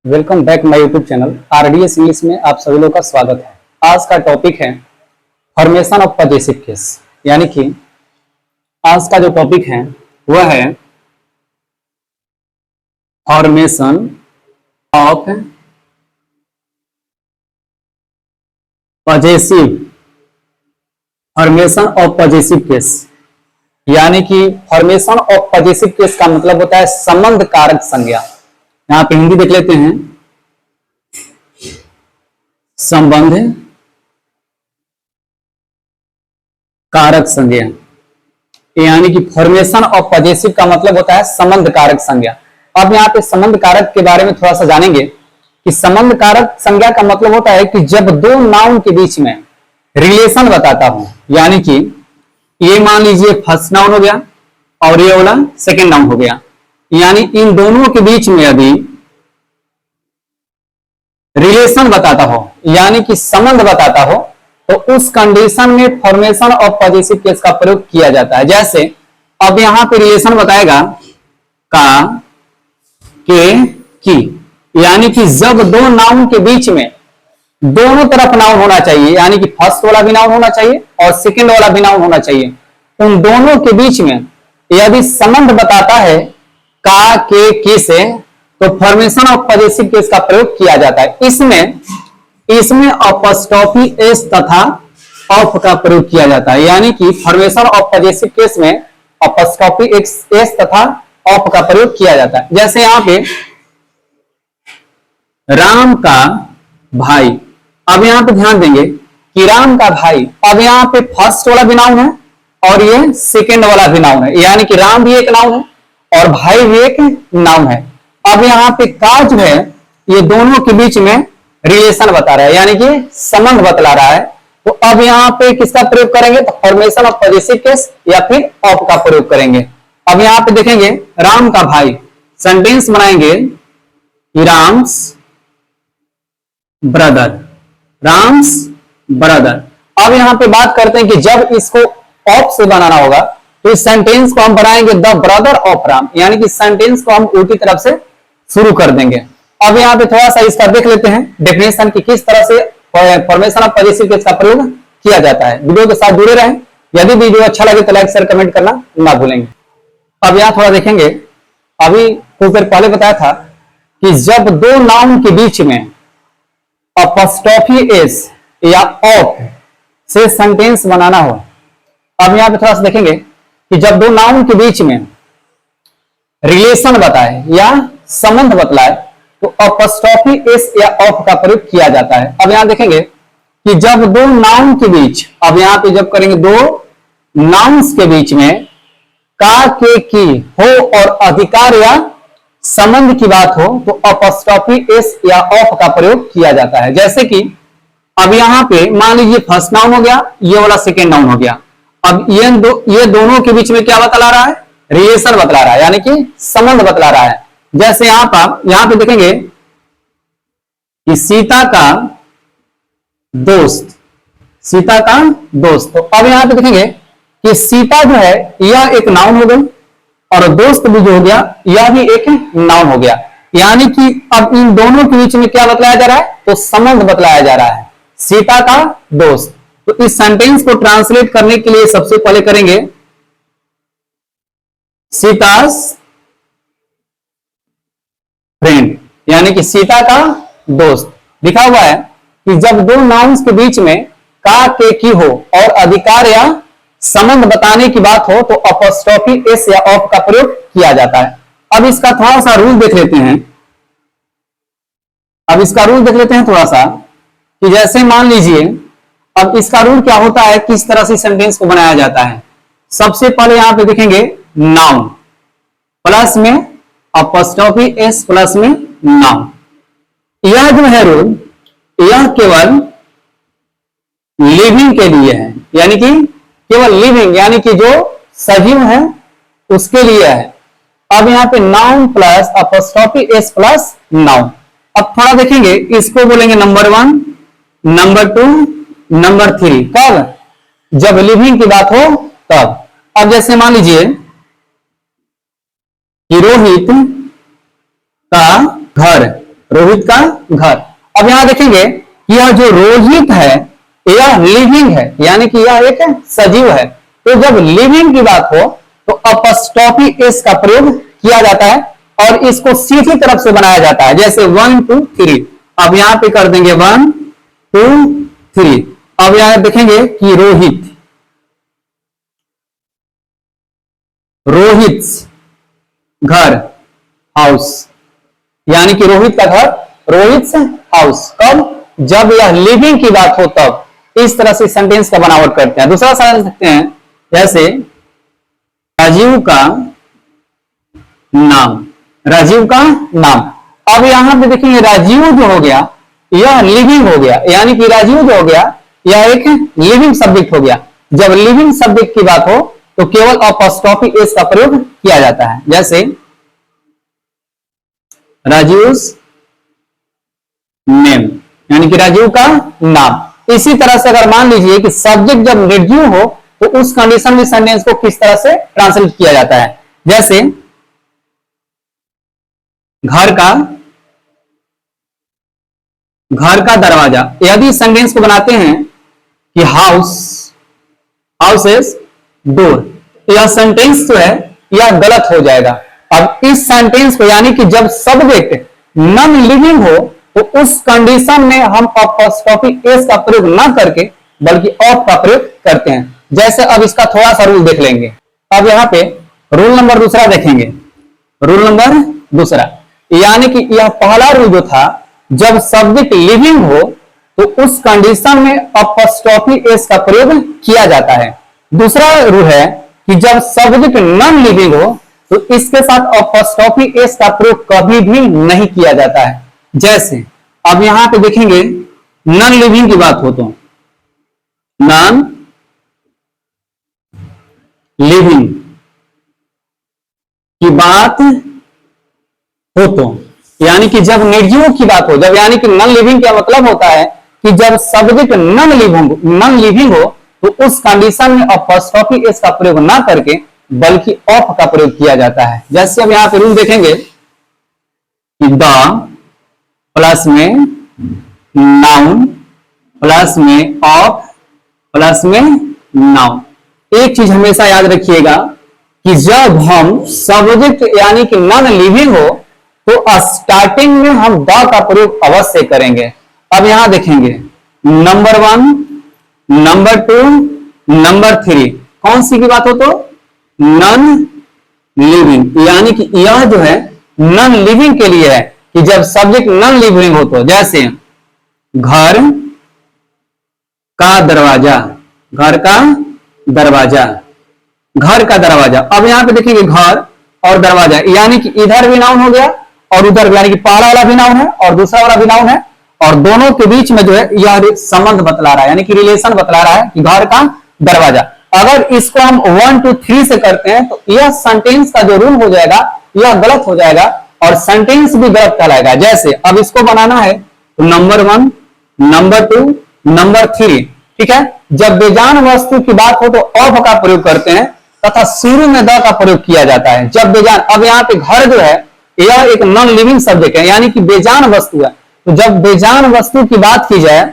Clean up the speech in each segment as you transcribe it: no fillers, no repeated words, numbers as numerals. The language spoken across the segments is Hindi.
Welcome back my YouTube channel RDS English में आप सभी लोगों का स्वागत है। आज का टॉपिक है फॉर्मेशन ऑफ पजेसिव केस, यानी कि आज का जो टॉपिक है वह है फॉर्मेशन ऑफ पजेसिव केस, यानी कि फॉर्मेशन ऑफ पजेसिव केस का मतलब होता है संबंध कारक संज्ञा। यहां पे हिंदी देख लेते हैं, संबंध कारक संज्ञा, यानी कि फॉर्मेशन ऑफ पजेसिव का मतलब होता है संबंध कारक संज्ञा। अब यहाँ पे संबंध कारक के बारे में थोड़ा सा जानेंगे कि संबंध कारक संज्ञा का मतलब होता है कि जब दो नाउन के बीच में रिलेशन बताता हूं, यानी कि ये मान लीजिए फर्स्ट नाउन हो गया और ये वाला सेकेंड नाउन हो गया, यानी इन दोनों के बीच में यदि रिलेशन बताता हो यानी कि संबंध बताता हो तो उस कंडीशन में फॉर्मेशन ऑफ पजेसिव केस का प्रयोग किया जाता है। जैसे अब यहां पे रिलेशन बताएगा का, के, की, यानी कि जब दो नाउन के बीच में दोनों तरफ नाउन होना चाहिए, यानी कि फर्स्ट वाला भी नाउन होना चाहिए और सेकेंड वाला भी नाउन होना चाहिए, उन दोनों के बीच में यदि संबंध बताता है का, के, की से, तो फॉर्मेशन ऑफ पजेसिव केस का प्रयोग किया जाता है। इसमें अपॉस्ट्रोफी एस तथा ऑफ का प्रयोग किया जाता है, यानी कि फॉर्मेशन ऑफ पजेसिव केस में अपॉस्ट्रोफी एस तथा ऑफ का प्रयोग किया जाता है। जैसे यहां पे राम का भाई, अब यहां पे ध्यान देंगे कि राम का भाई, अब यहां पे फर्स्ट वाला भी नाउन है और ये सेकेंड वाला भी नाउन है, यानी कि राम भी एक नाउन है और भाई भी एक नाउन है। अब यहाँ पे का जो है ये दोनों के बीच में रिलेशन बता रहा है, यानी कि संबंध बतला रहा है। तो अब यहाँ पे किसका प्रयोग करेंगे, तो फॉर्मेशन ऑफ पजेसिव केस या फिर ऑफ का प्रयोग करेंगे। अब यहाँ पे देखेंगे राम का भाई, सेंटेंस बनाएंगे राम्स ब्रदर, राम्स ब्रदर। अब यहाँ पे बात करते हैं कि जब इसको ऑफ से बनाना होगा तो इस सेंटेंस को हम बनाएंगे द ब्रदर ऑफ राम, यानी कि सेंटेंस को हम उल्टी तरफ से शुरू कर देंगे। अब यहाँ पे थोड़ा सा इसका देख लेते हैं डेफिनेशन की किस तरह से फॉर्मेशन ऑफ पजेसिव केस का प्रयोग किया जाता है। वीडियो के साथ जुड़े रहें। यदि वीडियो अच्छा लगे तो लाइक शेयर कमेंट करना ना भूलेंगे। अब यहाँ थोड़ा देखेंगे, अभी कुछ देर पहले बताया था कि जब दो नाउन के बीच में अपॉस्ट्रोफी एस या ऑफ से सेंटेंस बनाना हो। अब यहाँ पे थोड़ा सा देखेंगे कि जब दो नाउन के बीच में रिलेशन बताए या संबंध बतलाए तो अपॉस्ट्रोफी एस या ऑफ का प्रयोग किया जाता है। अब यहां देखेंगे कि जब दो नाउन के बीच, अब यहां पे जब करेंगे दो नाउन्स के बीच में का, के, की हो और अधिकार या संबंध की बात हो तो अपॉस्ट्रोफी एस या ऑफ का प्रयोग किया जाता है। जैसे कि अब यहां पे मान लीजिए फर्स्ट नाउन हो गया, ये वाला सेकेंड नाउन हो गया। अब ये दोनों के बीच में क्या बतला रहा है, रिलेशन बतला रहा है, यानी कि संबंध बतला रहा है। जैसे यहां पे देखेंगे कि सीता का दोस्त, सीता का दोस्त। तो अब यहां पे देखेंगे कि सीता जो है यह एक नाउन हो गई और दोस्त भी जो हो गया यह भी एक नाउन हो गया, यानी कि अब इन दोनों के बीच में क्या बतलाया जा रहा है, तो संबंध बतलाया जा रहा है, सीता का दोस्त। तो इस सेंटेंस को ट्रांसलेट करने के लिए सबसे पहले करेंगे सीतास फ्रेंड, यानी कि सीता का दोस्त। लिखा हुआ है कि जब दो नाउन्स के बीच में का, के, की हो और अधिकार या संबंध बताने की बात हो तो अपॉस्ट्रोफी एस या ऑफ का प्रयोग किया जाता है। अब इसका थोड़ा सा रूल देख लेते हैं। अब इसका रूल देख लेते हैं थोड़ा सा कि जैसे मान लीजिए, अब इसका रूल क्या होता है, किस तरह से सेंटेंस को बनाया जाता है। सबसे पहले यहां पे देखेंगे नाउन प्लस में अपॉस्ट्रोफी एस प्लस में नाउन। यह जो है रूल, यह केवल लिविंग के लिए है, यानी कि केवल लिविंग यानी कि जो सजीव है उसके लिए है। अब यहां पे noun plus apostrophe S plus noun. अब थोड़ा देखेंगे, इसको बोलेंगे नंबर 1, नंबर 2, नंबर 3। कब, जब लिविंग की बात हो तब। अब जैसे मान लीजिए कि रोहित का घर, रोहित का घर। अब यहां देखेंगे यह जो रोहित है यह लिविंग है, यानी कि यह एक सजीव है। तो जब लिविंग की बात हो तो अपस्टॉपी एस का प्रयोग किया जाता है और इसको सीधी तरफ से बनाया जाता है, जैसे 1 2 3। अब यहां पे कर देंगे 1 2 3। अब यहां देखेंगे कि रोहित, रोहित घर हाउस, यानी कि रोहित का घर, रोहित हाउस। कब? जब यह लिविंग की बात हो तब इस तरह से सेंटेंस का बनावट करते हैं। दूसरा समझ सकते हैं, जैसे राजीव का नाम, राजीव का नाम। अब यहां पे देखेंगे राजीव जो हो गया यह लिविंग हो गया, यानी कि राजीव जो हो गया यह एक लिविंग सब्जेक्ट हो गया। जब लिविंग सब्जेक्ट की बात हो तो केवल अपॉस्ट्रोफी एस का प्रयोग किया जाता है, जैसे राजीव नेम, यानी कि राजीव का नाम। इसी तरह से अगर मान लीजिए कि सब्जेक्ट जब निर्जीव हो तो उस कंडीशन में सेंटेंस को किस तरह से ट्रांसलेट किया जाता है, जैसे घर का, घर का दरवाजा। यदि सेंटेंस को बनाते हैं कि हाउस, हाउस इज डोर, यह सेंटेंस जो है यह गलत हो जाएगा। अब इस सेंटेंस को, यानी कि जब सब्जेक्ट नॉन लिविंग हो तो उस कंडीशन में हम अपॉस्ट्रोफी एस का प्रयोग ना करके बल्कि ऑफ का प्रयोग करते हैं। जैसे अब इसका थोड़ा सा रूल देख लेंगे। अब यहां पे रूल नंबर दूसरा देखेंगे, रूल नंबर दूसरा, यानी कि यह पहला रूल जो था जब सब्जेक्ट लिविंग हो तो उस कंडीशन में अपॉस्ट्रोफी एस का प्रयोग किया जाता है। दूसरा रूल है कि जब सब्जेक्ट नॉन लिविंग हो तो इसके साथ अपॉस्ट्रोफी एस का प्रयोग कभी भी नहीं किया जाता है। जैसे अब यहां पे देखेंगे नॉन लिविंग की बात हो तो नॉन लिविंग की बात हो तो, यानी कि जब निर्जीवों की बात हो, जब यानी कि नॉन लिविंग का मतलब होता है कि जब सब्जेक्ट नॉन लिविंग हो तो उस कंडीशन में अपॉस्ट्रोफी एस का प्रयोग ना करके बल्कि ऑफ का प्रयोग किया जाता है। जैसे अब यहां पे रूल देखेंगे कि द प्लस में नाउन प्लस में ऑफ प्लस में नाउन। एक चीज हमेशा याद रखिएगा कि जब हम सब्जेक्ट यानी कि नॉन लिविंग हो तो स्टार्टिंग में हम द का प्रयोग अवश्य करेंगे। अब यहां देखेंगे नंबर 1, नंबर 2, नंबर 3, कौन सी की बात हो तो नॉन लिविंग, यानी कि यह जो है नॉन लिविंग के लिए है कि जब सब्जेक्ट नॉन लिविंग हो तो, जैसे घर का दरवाजा, घर का दरवाजा, घर का दरवाजा। अब यहां पे देखिए घर और दरवाजा, यानी कि इधर भी नाउन हो गया और उधर भी, यानी कि पहला वाला भी नाउन है और दूसरा वाला भी नाउन है और दोनों के बीच में जो है यह संबंध बतला रहा है, यानी कि रिलेशन बतला रहा है कि घर का दरवाजा। अगर इसको हम 1 2 3 से करते हैं तो यह सेंटेंस का जो रूल हो जाएगा यह गलत हो जाएगा और सेंटेंस भी गलत कहलाएगा। जैसे अब इसको बनाना है तो नंबर 1, नंबर 2, नंबर 3, ठीक है। जब बेजान वस्तु की बात हो तो ऑफ का प्रयोग करते हैं तथा शुरू में द का प्रयोग किया जाता है जब बेजान। अब यहाँ पे घर जो है यह एक नॉन लिविंग सब्जेक्ट है, यानी कि बेजान वस्तु है। तो जब बेजान वस्तु की बात की जाए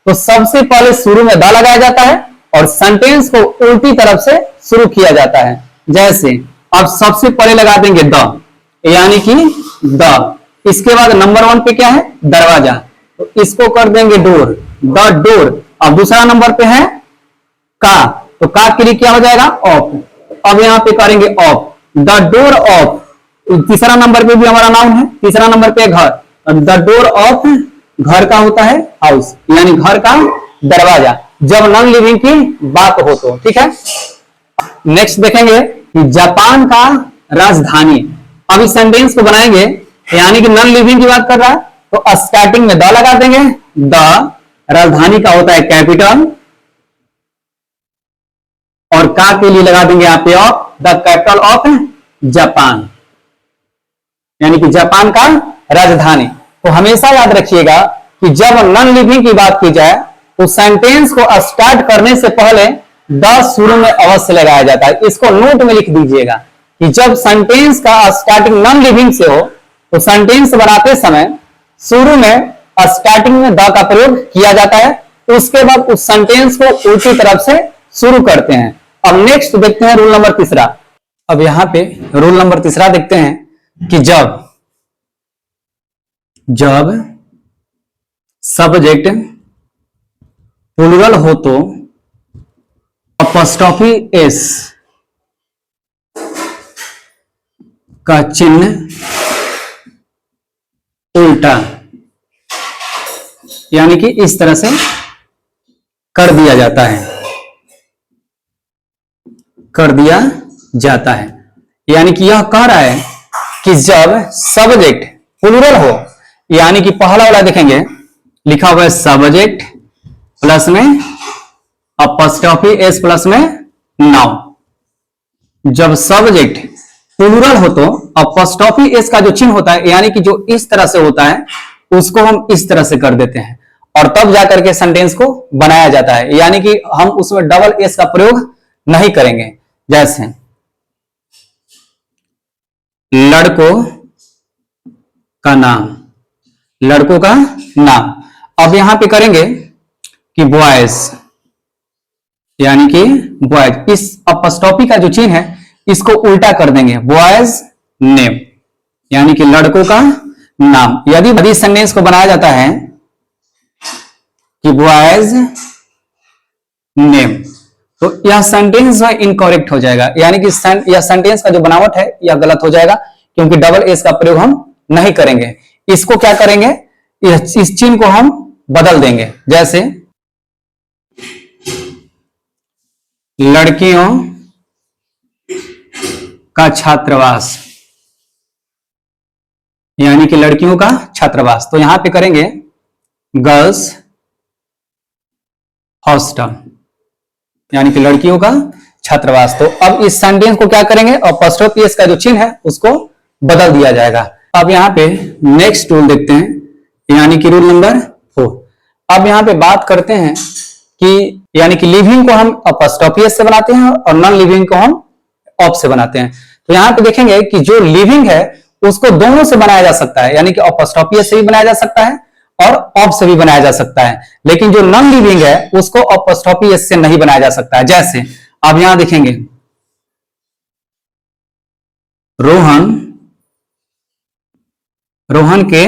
तो सबसे पहले शुरू में द लगाया जाता है और सेंटेंस को उल्टी तरफ से शुरू किया जाता है। जैसे अब सबसे पहले लगा देंगे द, यानी कि द, इसके बाद नंबर 1 पे क्या है दरवाजा, तो इसको कर देंगे डोर, द डोर। अब दूसरा नंबर पे है का, तो का के लिए क्या हो जाएगा ऑफ। अब यहां पे करेंगे ऑफ, द डोर ऑफ। तीसरा नंबर पे भी हमारा नाउन है, तीसरा नंबर पे घर, द डोर ऑफ, घर का होता है हाउस, यानी घर का दरवाजा जब नॉन लिविंग की बात हो तो, ठीक है। नेक्स्ट देखेंगे कि जापान का राजधानी। अब इस सेंटेंस को बनाएंगे, यानी कि नॉन लिविंग की बात कर रहा है तो स्टार्टिंग में द लगा देंगे, द राजधानी का होता है कैपिटल और का के लिए लगा देंगे यहां पे of, the capital of Japan, यानी कि जापान का राजधानी। तो हमेशा याद रखिएगा कि जब नॉन लिविंग की बात की जाए तो सेंटेंस को स्टार्ट करने से पहले द शुरू में अवश्य लगाया जाता है। इसको नोट में लिख दीजिएगा कि जब सेंटेंस का स्टार्टिंग नॉन लिविंग से हो तो सेंटेंस बनाते समय शुरू में स्टार्टिंग में द का प्रयोग किया जाता है, उसके बाद उस सेंटेंस को उल्टी तरफ से शुरू करते हैं। अब नेक्स्ट देखते हैं रूल नंबर तीसरा। अब यहां पे रूल नंबर तीसरा देखते हैं कि जब सब्जेक्ट प्लूरल हो तो अपॉस्ट्रोफी एस का चिन्ह उल्टा, यानी कि इस तरह से कर दिया जाता है, यानी कि यह कह रहा है कि जब सब्जेक्ट प्लूरल हो, यानी कि पहला वाला देखेंगे लिखा हुआ है सब्जेक्ट प्लस में अपॉस्ट्रोफी एस प्लस में नाउन। जब सब्जेक्ट प्लूरल हो तो अपॉस्ट्रोफी एस का जो चिन्ह होता है, यानी कि जो इस तरह से होता है, उसको हम इस तरह से कर देते हैं और तब जाकर के सेंटेंस को बनाया जाता है, यानी कि हम उसमें डबल एस का प्रयोग नहीं करेंगे। जैसे लड़कों का नाम, अब यहां पे करेंगे कि बॉयज, यानी कि बॉयज, इस अपॉस्ट्रोफी का जो चिन्ह है इसको उल्टा कर देंगे, बॉयज नेम, यानी कि लड़कों का नाम। यदि सेंटेंस को बनाया जाता है कि बॉयज नेम, तो यह सेंटेंस इनकरेक्ट हो जाएगा, यानी कि यह सेंटेंस का जो बनावट है यह गलत हो जाएगा, क्योंकि डबल एस का प्रयोग हम नहीं करेंगे। इसको क्या करेंगे, इस चिन्ह को हम बदल देंगे। जैसे लड़कियों का छात्रावास, यानी कि लड़कियों का छात्रावास, तो यहां पे करेंगे गर्ल्स हॉस्टल, यानी कि लड़कियों का छात्रावास। तो अब इस सेंटेंस को क्या करेंगे, अपॉस्ट्रोफी एस का जो चिन्ह है उसको बदल दिया जाएगा। अब यहां पे नेक्स्ट रूल देखते हैं, यानी कि रूल नंबर 4। अब यहां पे बात करते हैं कि यानी कि लिविंग को हम अपॉस्ट्रोफी एस से बनाते हैं और नॉन लिविंग को हम ऑफ से बनाते हैं। तो यहां पे देखेंगे कि जो लिविंग है उसको दोनों से बनाया जा सकता है, यानी कि अपॉस्ट्रोफी एस से भी बनाया जा सकता है और ऑफ से भी बनाया जा सकता है, लेकिन जो नॉन लिविंग है उसको अपॉस्ट्रोफी एस से नहीं बनाया जा सकता है। जैसे आप यहां देखेंगे रोहन के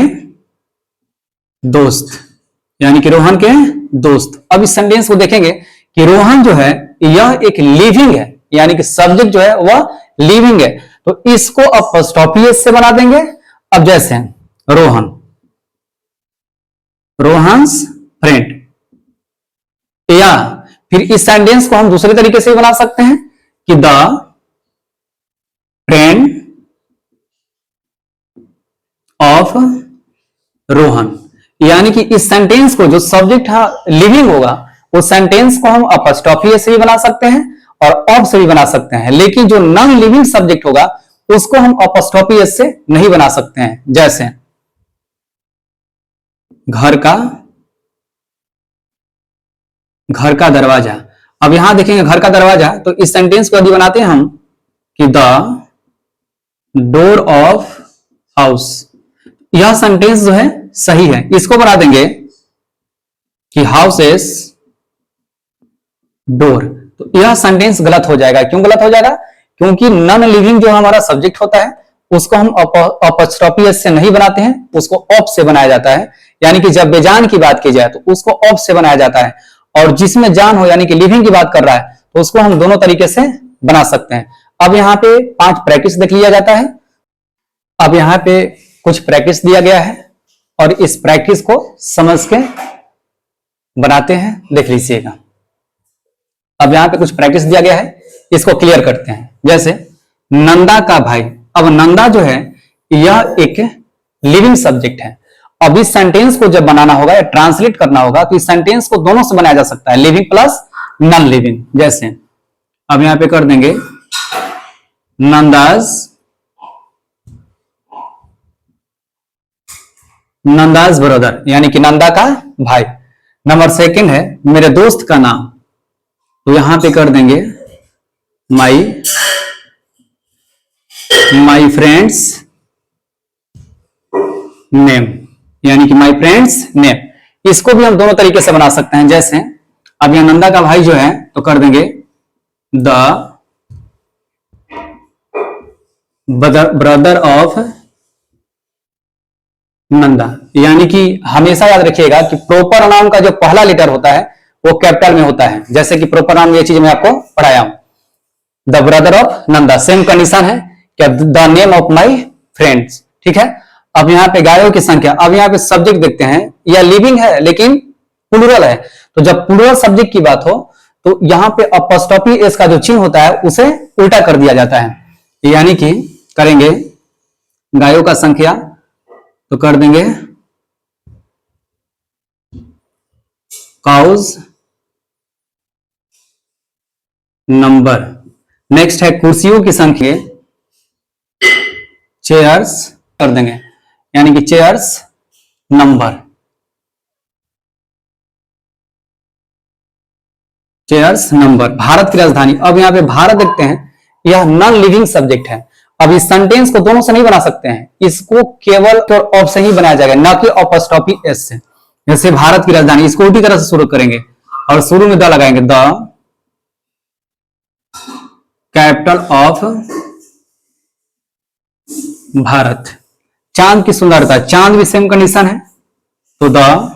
दोस्त, यानी कि रोहन के दोस्त। अब इस सेंटेंस को देखेंगे कि रोहन जो है यह एक लिविंग है, यानी कि सब्जेक्ट जो है वह लिविंग है, तो इसको अपॉस्ट्रोफी एस से बना देंगे। अब जैसे रोहन्स फ्रेंड, या फिर इस सेंटेंस को हम दूसरे तरीके से बना सकते हैं कि द फ्रेंड ऑफ रोहन, यानी कि इस सेंटेंस को जो सब्जेक्ट लिविंग होगा उस सेंटेंस को हम अपॉस्ट्रोफी एस से भी बना सकते हैं और ऑफ से भी बना सकते हैं, लेकिन जो नॉन लिविंग सब्जेक्ट होगा उसको हम अपॉस्ट्रोफी एस से नहीं बना सकते हैं। जैसे घर का दरवाजा। अब यहां देखेंगे घर का दरवाजा, तो इस सेंटेंस को यदि बनाते हैं हम कि द डोर ऑफ हाउस, यह सेंटेंस जो है सही है, इसको बना देंगे कि हाउस इज डोर, तो यह सेंटेंस गलत हो जाएगा। क्यों गलत हो जाएगा, क्योंकि नॉन लिविंग जो हमारा सब्जेक्ट होता है उसको हम अपॉस्ट्रोफी एस से नहीं बनाते हैं, उसको ऑफ से बनाया जाता है, यानी कि जब बेजान की बात की जाए तो उसको ऑफ से बनाया जाता है, और जिसमें जान हो यानी कि लिविंग की बात कर रहा है तो उसको हम दोनों तरीके से बना सकते हैं। अब यहां पे 5 प्रैक्टिस देख लिया जाता है। अब यहां पे कुछ प्रैक्टिस दिया गया है और इस प्रैक्टिस को समझ के बनाते हैं, देख लीजिएगा। अब यहां पे कुछ प्रैक्टिस दिया गया है, इसको क्लियर करते हैं। जैसे नंदा का भाई, अब नंदा जो है यह एक लिविंग सब्जेक्ट है। अब इस सेंटेंस को जब बनाना होगा या ट्रांसलेट करना होगा तो इस सेंटेंस को दोनों से बनाया जा सकता है, लिविंग प्लस नॉन लिविंग। जैसे अब यहां पे कर देंगे नंदाज ब्रदर, यानी कि नंदा का भाई। नंबर 2 है मेरे दोस्त का नाम, तो यहां पे कर देंगे माई फ्रेंड्स नेम, यानी कि माय फ्रेंड्स नेम। इसको भी हम दोनों तरीके से बना सकते हैं, जैसे अब यहां नंदा का भाई जो है तो कर देंगे द ब्रदर ऑफ नंदा। यानी कि हमेशा याद रखिएगा कि प्रोपर नाउन का जो पहला लेटर होता है वो कैपिटल में होता है, जैसे कि प्रोपर नाउन ये चीज मैं आपको पढ़ाया हूं। The brother of Nanda, same condition है क्या, the name of my friends. ठीक है, अब यहाँ पे गायों की संख्या, अब यहाँ पे सब्जेक्ट देखते हैं, यह लिविंग है लेकिन प्लूरल है, तो जब प्लूरल सब्जेक्ट की बात हो तो यहाँ पे अपॉस्ट्रोफी एस का जो चिन्ह होता है उसे उल्टा कर दिया जाता है, यानी कि करेंगे गायों का संख्या तो कर देंगे काउज नंबर। नेक्स्ट है कुर्सियों की संख्या, चेयर्स कर देंगे, यानी कि chairs number, chairs number. Bharat की राजधानी, अब यहां पे भारत देखते हैं, यह नॉन लिविंग सब्जेक्ट है। अब इस सेंटेंस को दोनों से नहीं बना सकते हैं, इसको केवल ऑफ से ही बनाया जाएगा, ना कि अपॉस्ट्रोफी एस से। जैसे भारत की राजधानी, इसको उल्टी तरह से शुरू करेंगे और शुरू में द लगाएंगे, द कैपिटल ऑफ भारत। चांद की सुंदरता, चांद भी सेम कंडीशन है, तो द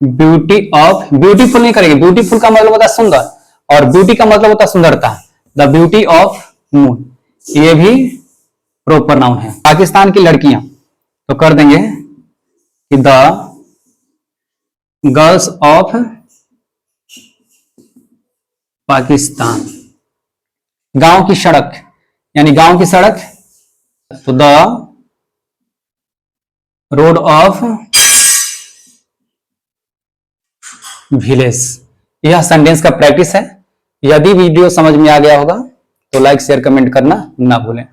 ब्यूटी ऑफ, ब्यूटीफुल नहीं करेंगे, ब्यूटीफुल का मतलब होता है सुंदर और ब्यूटी का मतलब होता है सुंदरता, द ब्यूटी ऑफ मून, ये भी प्रॉपर नाउन है। पाकिस्तान की लड़कियां तो कर देंगे कि द गर्ल्स ऑफ पाकिस्तान। गांव की सड़क, यानी गांव की सड़क तो द रोड ऑफ विलेज। यह सेंटेंस का प्रैक्टिस है। यदि वीडियो समझ में आ गया होगा तो लाइक शेयर कमेंट करना ना भूलें।